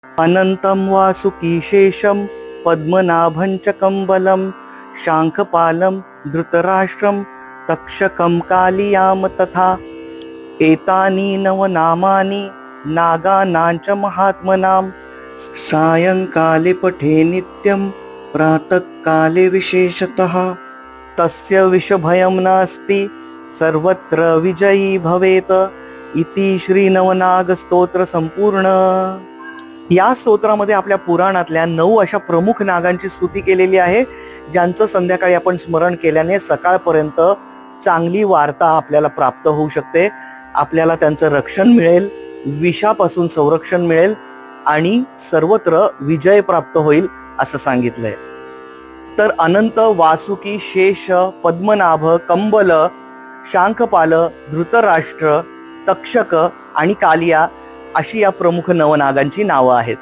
अनंतं वासुकी शेषं पद्मनाभं च कम्बलं शाङ्खपालं धृतराष्ट्रं तक्षकं कालियां तथा एतानि नवनामानि नागानां च महात्मनां सायंकाले पठे नित्यं प्रातःकाले विशेषतः तस्य विषभयं नास्ति सर्वत्र विजयी भवेत इति श्री नवनाग स्तोत्र संपूर्ण. या स्तोत्रामध्ये आपल्या पुराणातल्या 9 अशा प्रमुख नागांची स्तुती केलेली आहे, ज्यांचं संध्याकाळी आपण स्मरण केल्याने सकाळपर्यंत चांगली वार्ता आपल्याला प्राप्त होऊ शकते. आपल्याला त्यांचं रक्षण मिळेल, विषापासून संरक्षण मिळेल आणि सर्वत्र विजय प्राप्त होईल असं सांगितलंय. तर अनंत, वासुकी, शेष, पद्मनाभ, कंबल, शांखपाल, धृतराष्ट्र, तक्षक आणि कालिया अशी या प्रमुख नवनागांची नावं आहेत.